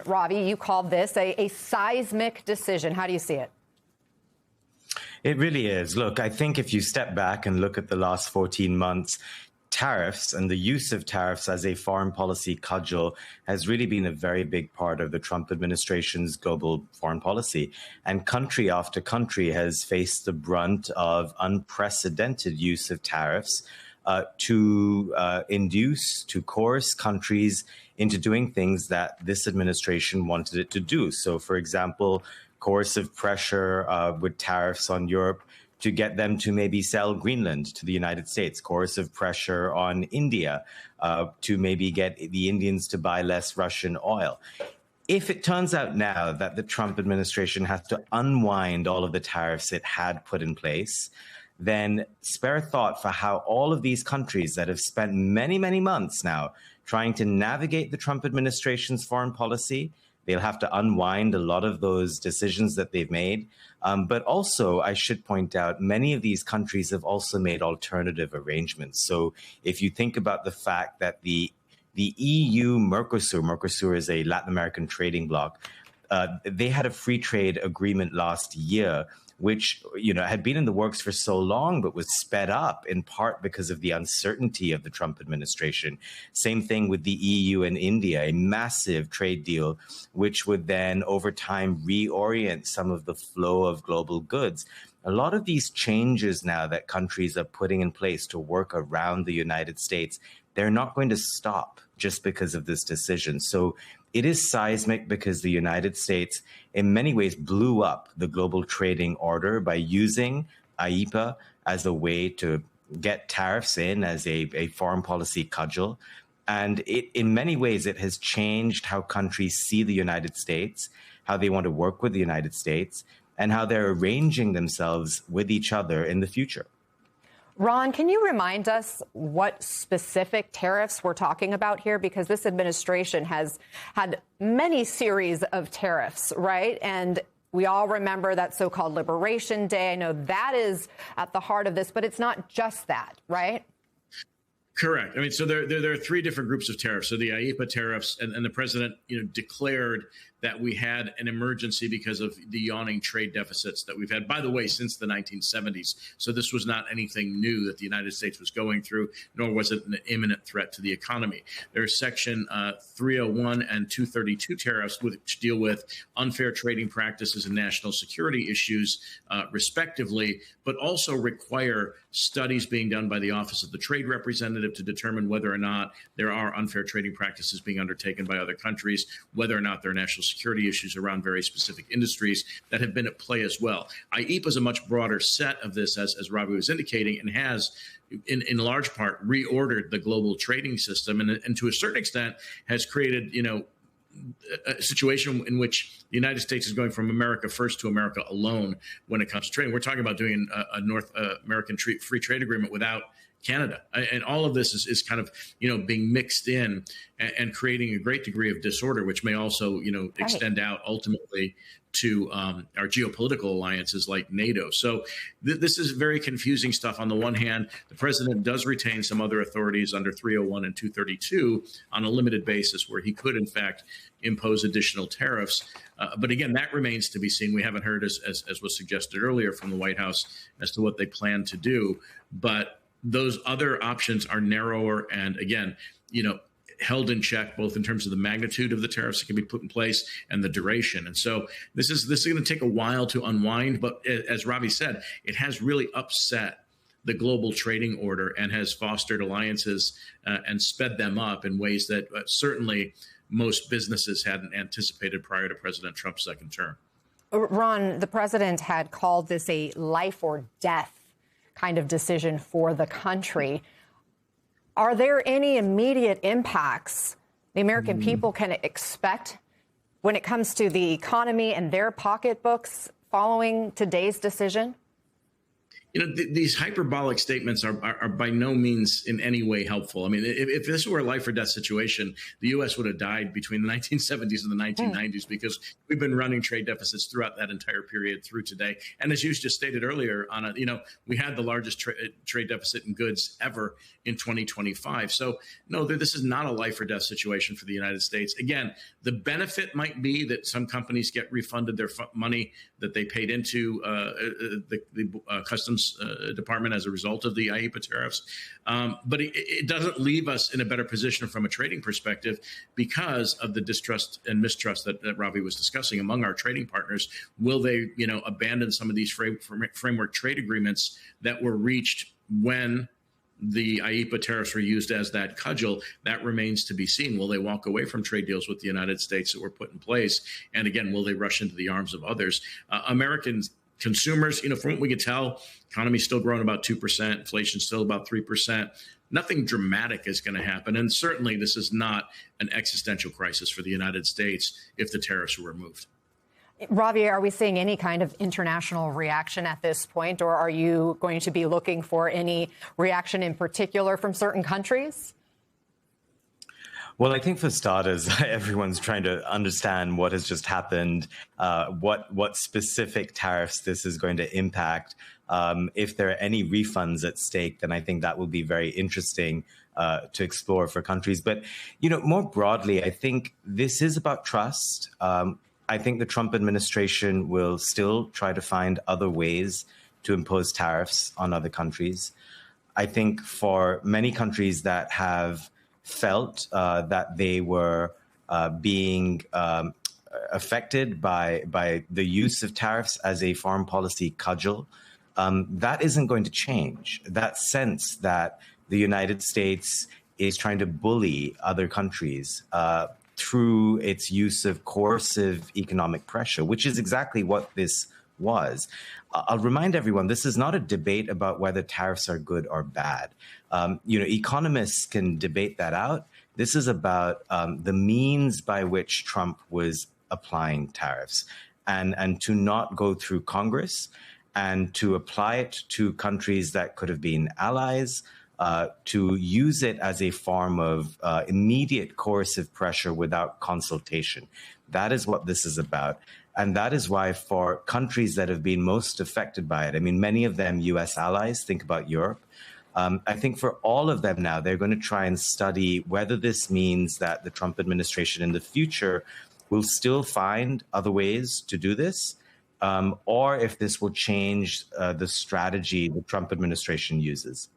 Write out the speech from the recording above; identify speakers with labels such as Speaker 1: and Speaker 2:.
Speaker 1: Ravi, you called this a seismic decision. How do you see it?
Speaker 2: It really is. Look, I think if you step back and look at the last 14 months, tariffs and the use of tariffs as a foreign policy cudgel has really been a very big part of the Trump administration's global foreign policy. And country after country has faced the brunt of unprecedented use of tariffs to coerce countries into doing things that this administration wanted it to do. So, for example, coercive pressure with tariffs on Europe to get them to maybe sell Greenland to the United States, coercive pressure on India to maybe get the Indians to buy less Russian oil. If it turns out now that the Trump administration has to unwind all of the tariffs it had put in place, then spare thought for how all of these countries that have spent many, many months now trying to navigate the Trump administration's foreign policy, they'll have to unwind a lot of those decisions that they've made. But also, I should point out, many of these countries have also made alternative arrangements. So if you think about the fact that the EU, Mercosur is a Latin American trading bloc, they had a free trade agreement last year, which had been in the works for so long, but was sped up in part because of the uncertainty of the Trump administration. Same thing with the EU and India, a massive trade deal, which would then over time reorient some of the flow of global goods. A lot of these changes now that countries are putting in place to work around the United States, they're not going to stop just because of this decision. So it is seismic because the United States, in many ways, blew up the global trading order by using IEEPA as a way to get tariffs in as a foreign policy cudgel. And in many ways, it has changed how countries see the United States, how they want to work with the United States, and how they're arranging themselves with each other in the future.
Speaker 1: Ron, can you remind us what specific tariffs we're talking about here? Because this administration has had many series of tariffs, right? And we all remember that so-called Liberation Day. I know that is at the heart of this, but it's not just that, right?
Speaker 3: Correct. I mean, so there are three different groups of tariffs. So the IEEPA tariffs, and the president, declared that we had an emergency because of the yawning trade deficits that we've had, by the way, since the 1970s. So this was not anything new that the United States was going through, nor was it an imminent threat to the economy. There's Section 301 and 232 tariffs, which deal with unfair trading practices and national security issues, respectively, but also require studies being done by the Office of the Trade Representative to determine whether or not there are unfair trading practices being undertaken by other countries, whether or not there are national security issues around very specific industries that have been at play as well. IEEPA is a much broader set of this, as Ravi was indicating, and has, in large part, reordered the global trading system, and to a certain extent has created, a situation in which the United States is going from America first to America alone when it comes to trading. We're talking about doing a North American free trade agreement without Canada. And all of this is kind of, being mixed in and creating a great degree of disorder, which may also, extend out ultimately to our geopolitical alliances like NATO. So this is very confusing stuff. On the one hand, the president does retain some other authorities under 301 and 232 on a limited basis where he could, in fact, impose additional tariffs. But again, that remains to be seen. We haven't heard, as was suggested earlier from the White House, as to what they plan to do. But those other options are narrower and, again, held in check, both in terms of the magnitude of the tariffs that can be put in place and the duration. And so this is going to take a while to unwind. But as Ravi said, it has really upset the global trading order and has fostered alliances and sped them up in ways that certainly most businesses hadn't anticipated prior to President Trump's second term.
Speaker 1: Ron, the president had called this a life or death kind of decision for the country. Are there any immediate impacts the American people can expect when it comes to the economy and their pocketbooks following today's decision?
Speaker 3: These hyperbolic statements are by no means in any way helpful. I mean, if this were a life or death situation, the U.S. would have died between the 1970s and the 1990s because we've been running trade deficits throughout that entire period through today. And as you just stated earlier, Anna, we had the largest trade deficit in goods ever in 2025. So no, this is not a life or death situation for the United States. Again, the benefit might be that some companies get refunded their money that they paid into the customs department as a result of the IEEPA tariffs. But it doesn't leave us in a better position from a trading perspective because of the distrust and mistrust that Ravi was discussing among our trading partners. Will they, abandon some of these framework trade agreements that were reached when the IEEPA tariffs were used as that cudgel? That remains to be seen. Will they walk away from trade deals with the United States that were put in place? And again, will they rush into the arms of others? Americans, consumers, from what we can tell, economy's still growing about 2%, inflation's still about 3%. Nothing dramatic is going to happen. And certainly this is not an existential crisis for the United States if the tariffs were removed.
Speaker 1: Ravi, are we seeing any kind of international reaction at this point, or are you going to be looking for any reaction in particular from certain countries?
Speaker 2: Well, I think for starters, everyone's trying to understand what has just happened, what specific tariffs this is going to impact. If there are any refunds at stake, then I think that will be very interesting to explore for countries. But, more broadly, I think this is about trust. I think the Trump administration will still try to find other ways to impose tariffs on other countries. I think for many countries that have felt that they were being affected by the use of tariffs as a foreign policy cudgel, that isn't going to change. That sense that the United States is trying to bully other countries through its use of coercive economic pressure, which is exactly what this was. I'll remind everyone, this is not a debate about whether tariffs are good or bad. Economists can debate that out. This is about the means by which Trump was applying tariffs, and to not go through Congress and to apply it to countries that could have been allies, to use it as a form of immediate coercive pressure without consultation. That is what this is about. And that is why for countries that have been most affected by it, I mean, many of them US allies, think about Europe. I think for all of them now, they're going to try and study whether this means that the Trump administration in the future will still find other ways to do this, or if this will change the strategy the Trump administration uses.